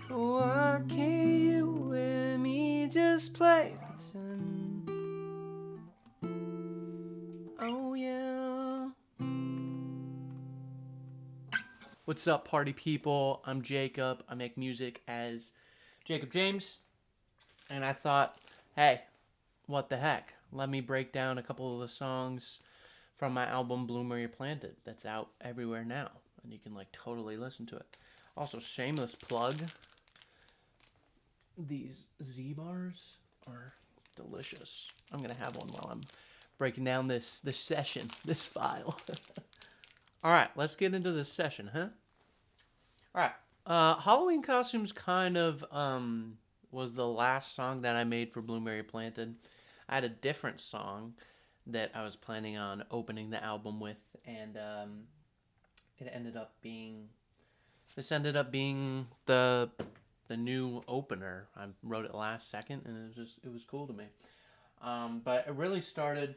Why can't you and me just play pretend? Oh yeah. What's up, party people? I'm Jacob. I make music as Jacob James. And I thought, hey, what the heck? Let me break down a couple of the songs from my album Bloom Where You're Planted that's out everywhere now. And you can like totally listen to it. Also, shameless plug. These Z-bars are delicious. I'm going to have one while I'm breaking down this session, this file. All right, let's get into this session, huh? All right. Halloween Costumes kind of was the last song that I made for Bloom Where You're Planted. I had a different song that I was planning on opening the album with, and it ended up being. This ended up being the new opener. I wrote it last second, and it was cool to me. But it really started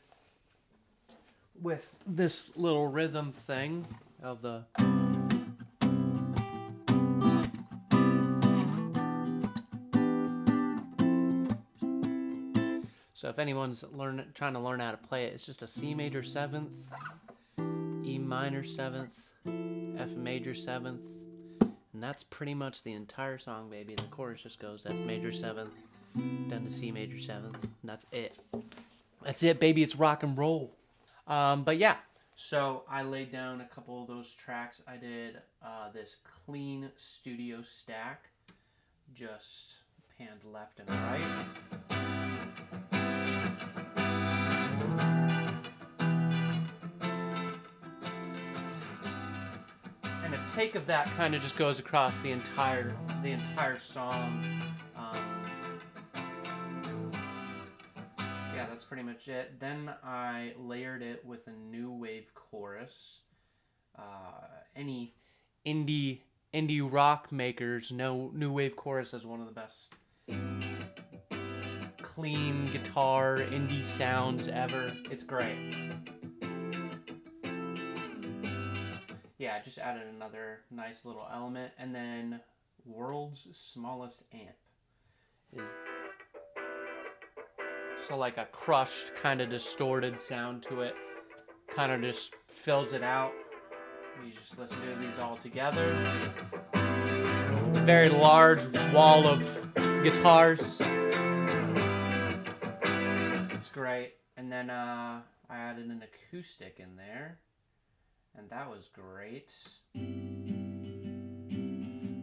with this little rhythm thing of the. So if anyone's trying to learn how to play it, it's just a C major 7th, E minor 7th, F major 7th, and that's pretty much the entire song, baby. The chorus just goes F major 7th, down to C major 7th, and that's it. That's it, baby. It's rock and roll. But yeah, so I laid down a couple of those tracks. I did this clean studio stack, just panned left and right. And a take of that kind of just goes across the entire song. Yeah, that's pretty much it. Then I layered it with a new wave chorus. Any indie rock makers know new wave chorus as one of the best clean guitar indie sounds ever. It's great. Yeah, I just added another nice little element, and then World's Smallest Amp is so like a crushed, kind of distorted sound to it. Kind of just fills it out. You just listen to these all together. A very large wall of guitars. It's great. And then I added an acoustic in there. And that was great.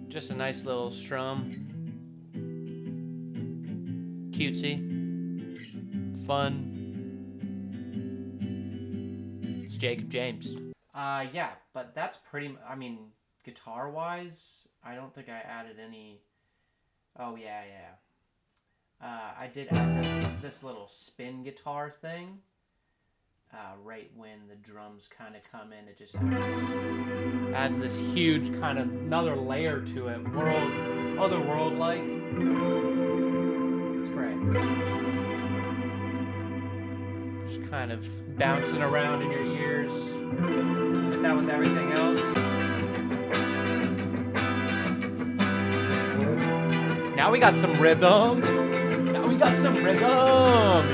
Just a nice little strum. Cutesy. Fun. It's Jacob James. Yeah, but that's pretty. I mean, guitar-wise, I don't think I added any. Oh yeah. I did add this little spin guitar thing. Right when the drums kind of come in, it just adds this huge kind of another layer to it. Otherworld-like. It's great. Just kind of bouncing around in your ears. Put that with everything else. Now we got some rhythm.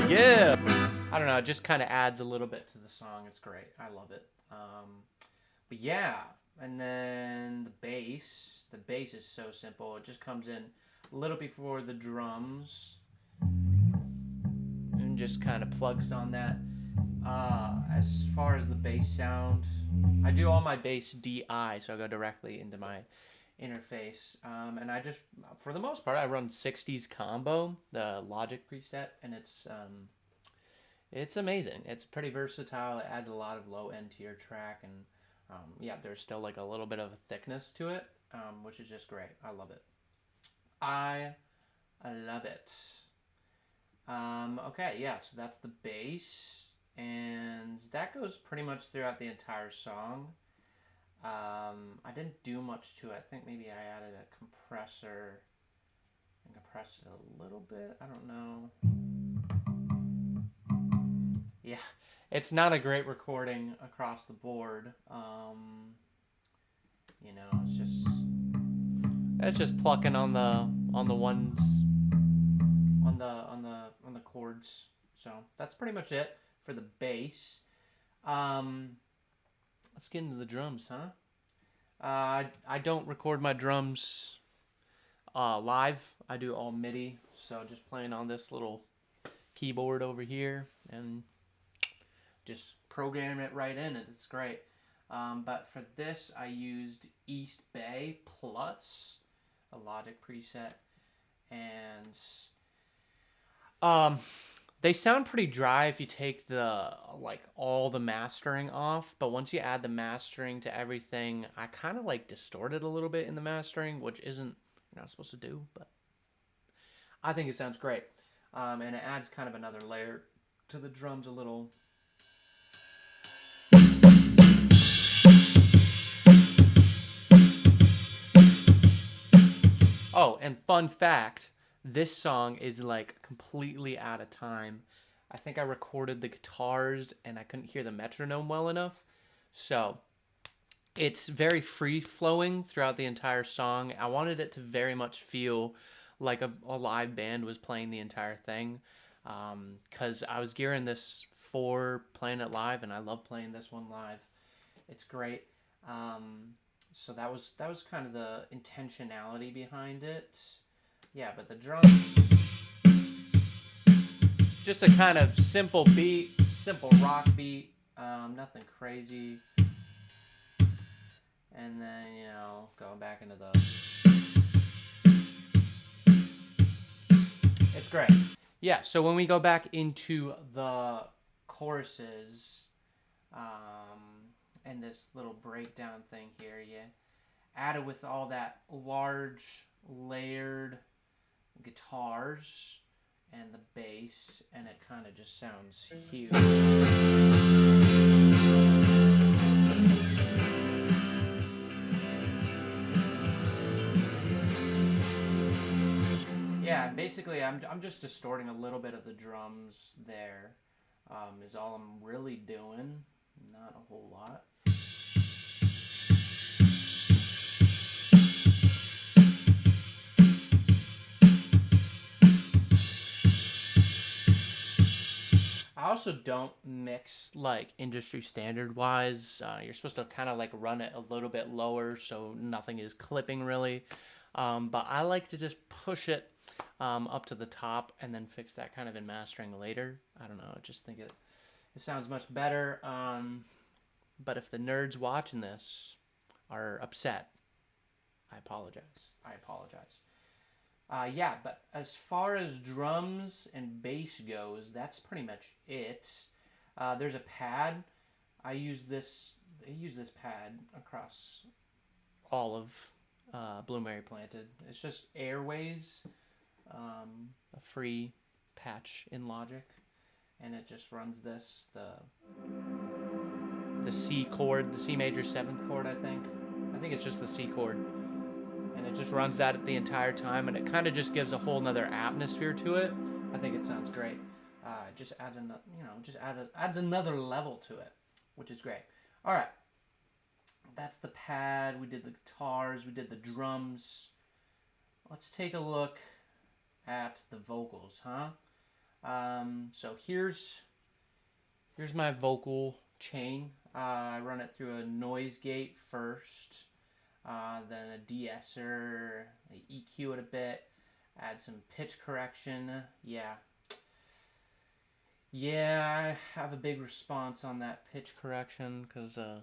Yeah. I don't know. It just kind of adds a little bit to the song. It's great. I love it. But yeah. And then the bass. The bass is so simple. It just comes in a little before the drums. And just kind of plugs on that. As far as the bass sound, I do all my bass DI, so I go directly into my interface. And I just, for the most part, I run 60s combo, the Logic preset, and it's amazing. It's pretty versatile. It adds a lot of low end to your track, and yeah, there's still like a little bit of a thickness to it, which is just great. I love it. I love it. Okay, yeah, so that's the bass, and that goes pretty much throughout the entire song. I didn't do much to it. I think maybe I added a compressor and compressed it a little bit. I don't know. Yeah, It's not a great recording across the board. You know, it's just plucking on the ones on the chords. So that's pretty much it for the bass. Let's get into the drums, huh? I don't record my drums live. I do all MIDI, so just playing on this little keyboard over here and just program it right in, and it's great. But for this, I used East Bay Plus, a Logic preset, and they sound pretty dry if you take the all the mastering off. But once you add the mastering to everything, I kind of distort it a little bit in the mastering, which isn't you're not supposed to do, but I think it sounds great, and it adds kind of another layer to the drums a little. Oh, and fun fact, this song is completely out of time. I think I recorded the guitars and I couldn't hear the metronome well enough. So it's very free flowing throughout the entire song. I wanted it to very much feel like a live band was playing the entire thing. Because I was gearing this for playing it live, and I love playing this one live. It's great. So that was kind of the intentionality behind it. Yeah, but the drums, just a kind of simple beat, simple rock beat, nothing crazy. And then, going back into the... It's great. Yeah, so when we go back into the choruses, and this little breakdown thing here, you add it with all that large layered guitars and the bass, and it kind of just sounds huge. Yeah, basically I'm just distorting a little bit of the drums there, is all I'm really doing. Not a whole lot. I also don't mix industry standard wise. You're supposed to kind of run it a little bit lower so nothing is clipping really. But I like to just push it up to the top and then fix that kind of in mastering later. I don't know. I just think it sounds much better. But if the nerds watching this are upset, I apologize. Yeah, but as far as drums and bass goes, that's pretty much it. There's a pad. I use this pad across all of Blueberry Planted. It's just Airways, a free patch in Logic, and it just runs the C chord, the C major 7th chord, I think it's just the C chord, and it just runs that the entire time, and it kind of just gives a whole nother atmosphere to it. I think it sounds great. It just adds adds another level to it, which is great. All right, that's the pad. We did the guitars, we did the drums. Let's take a look at the vocals, huh? So here's my vocal chain. I run it through a noise gate first, then a de-esser, I EQ it a bit, add some pitch correction. Yeah, I have a big response on that pitch correction because I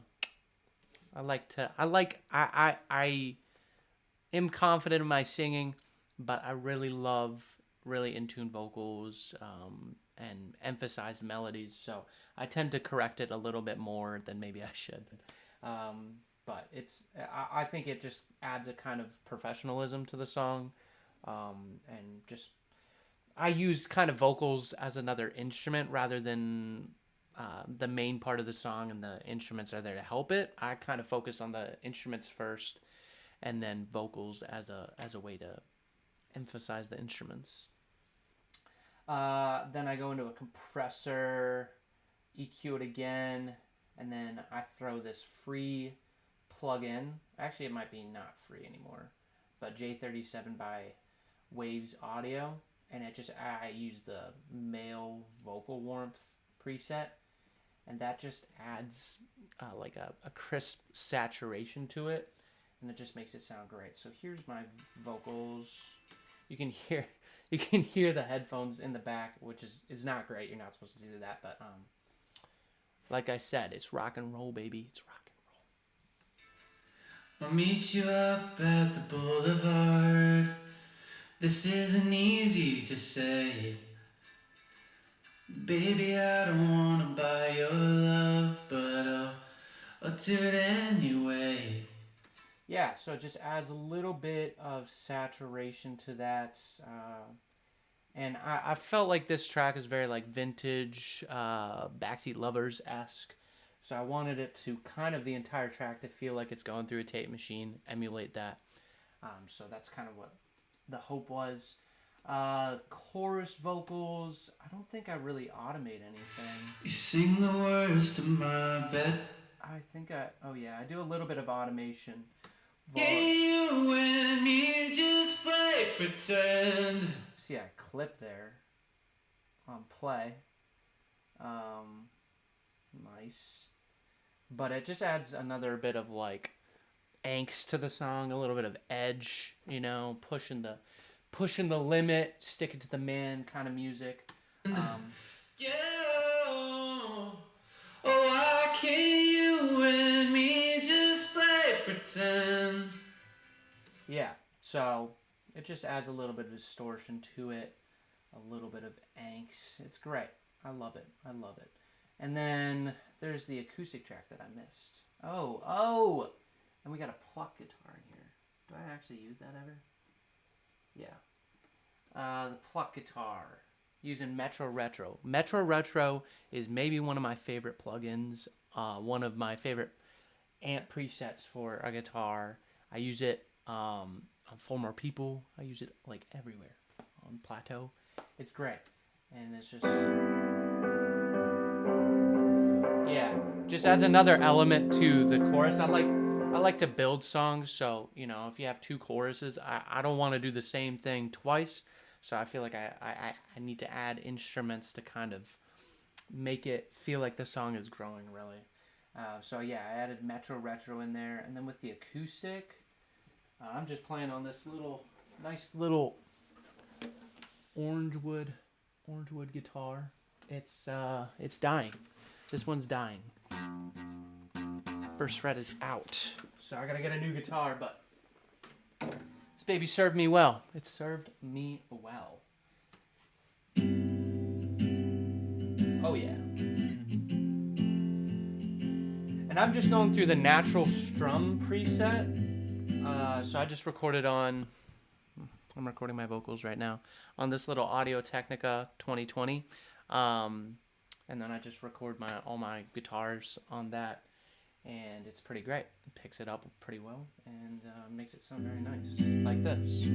am confident in my singing, but I really love really in-tune vocals and emphasize melodies, so I tend to correct it a little bit more than maybe I should. But I think it just adds a kind of professionalism to the song, and just I use kind of vocals as another instrument rather than the main part of the song, and the instruments are there to help it. I kind of focus on the instruments first, and then vocals as a way to emphasize the instruments. Then I go into a compressor, EQ it again, and then I throw this free plugin. Actually, it might be not free anymore, but J37 by Waves Audio, and I use the male vocal warmth preset, and that just adds like a crisp saturation to it, and it just makes it sound great. So here's my vocals. You can hear the headphones in the back, which is not great. You're not supposed to do that, but like I said, it's rock and roll, baby. It's rock and roll. I'll meet you up at the boulevard. This isn't easy to say. Baby, I don't wanna buy your love, but I'll do it anyway. Yeah, so it just adds a little bit of saturation to that. And I felt like this track is very like vintage, Backseat Lovers-esque. So I wanted it to kind of the entire track to feel like it's going through a tape machine, emulate that. So that's kind of what the hope was. Chorus vocals, I don't think I really automate anything. You sing the words to my bed. I do a little bit of automation. You and me just play pretend. See, I clip there on play. Nice. But it just adds another bit of like angst to the song, a little bit of edge, you know, pushing the limit, stick it to the man kind of music. Yeah. Oh, why can't you and me just play pretend? Yeah, so it just adds a little bit of distortion to it, a little bit of angst. It's great. I love it. And then there's the acoustic track that I missed. Oh! And we got a pluck guitar in here. Do I actually use that ever? Yeah. The pluck guitar. Using Metro Retro. Metro Retro is maybe one of my favorite plugins. One of my favorite amp presets for a guitar. I use it on For More People. I use it like everywhere. On Plateau. It's great. And it's just... yeah. Just adds another element to the chorus. I like to build songs, so, you know, if you have two choruses, I don't want to do the same thing twice. So I feel like I need to add instruments to kind of make it feel like the song is growing, really. So yeah, I added Metro Retro in there. And then with the acoustic, I'm just playing on this nice little Orangewood guitar. It's dying. This one's dying. First fret is out. So I gotta get a new guitar, but this baby served me well. It served me well. Oh yeah. And I'm just going through the natural strum preset. So I just recorded I'm recording my vocals right now on this little Audio-Technica 2020. And then I just record all my guitars on that. And it's pretty great. It picks it up pretty well and makes it sound very nice, like this.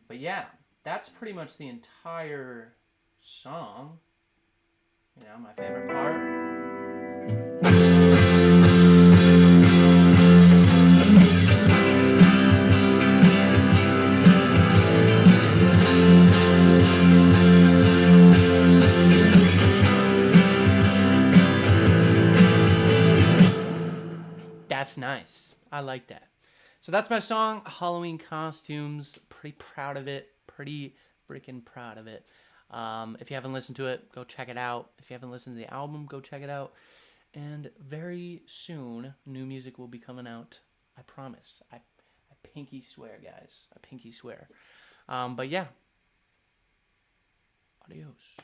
But yeah, that's pretty much the entire song. You know, my favorite part. That's nice. I like that. So that's my song, Halloween Costumes. Pretty proud of it. Pretty freaking proud of it. If you haven't listened to it, go check it out. If you haven't listened to the album, go check it out. And very soon, new music will be coming out. I promise. I pinky swear, guys. I pinky swear. But yeah. Adios.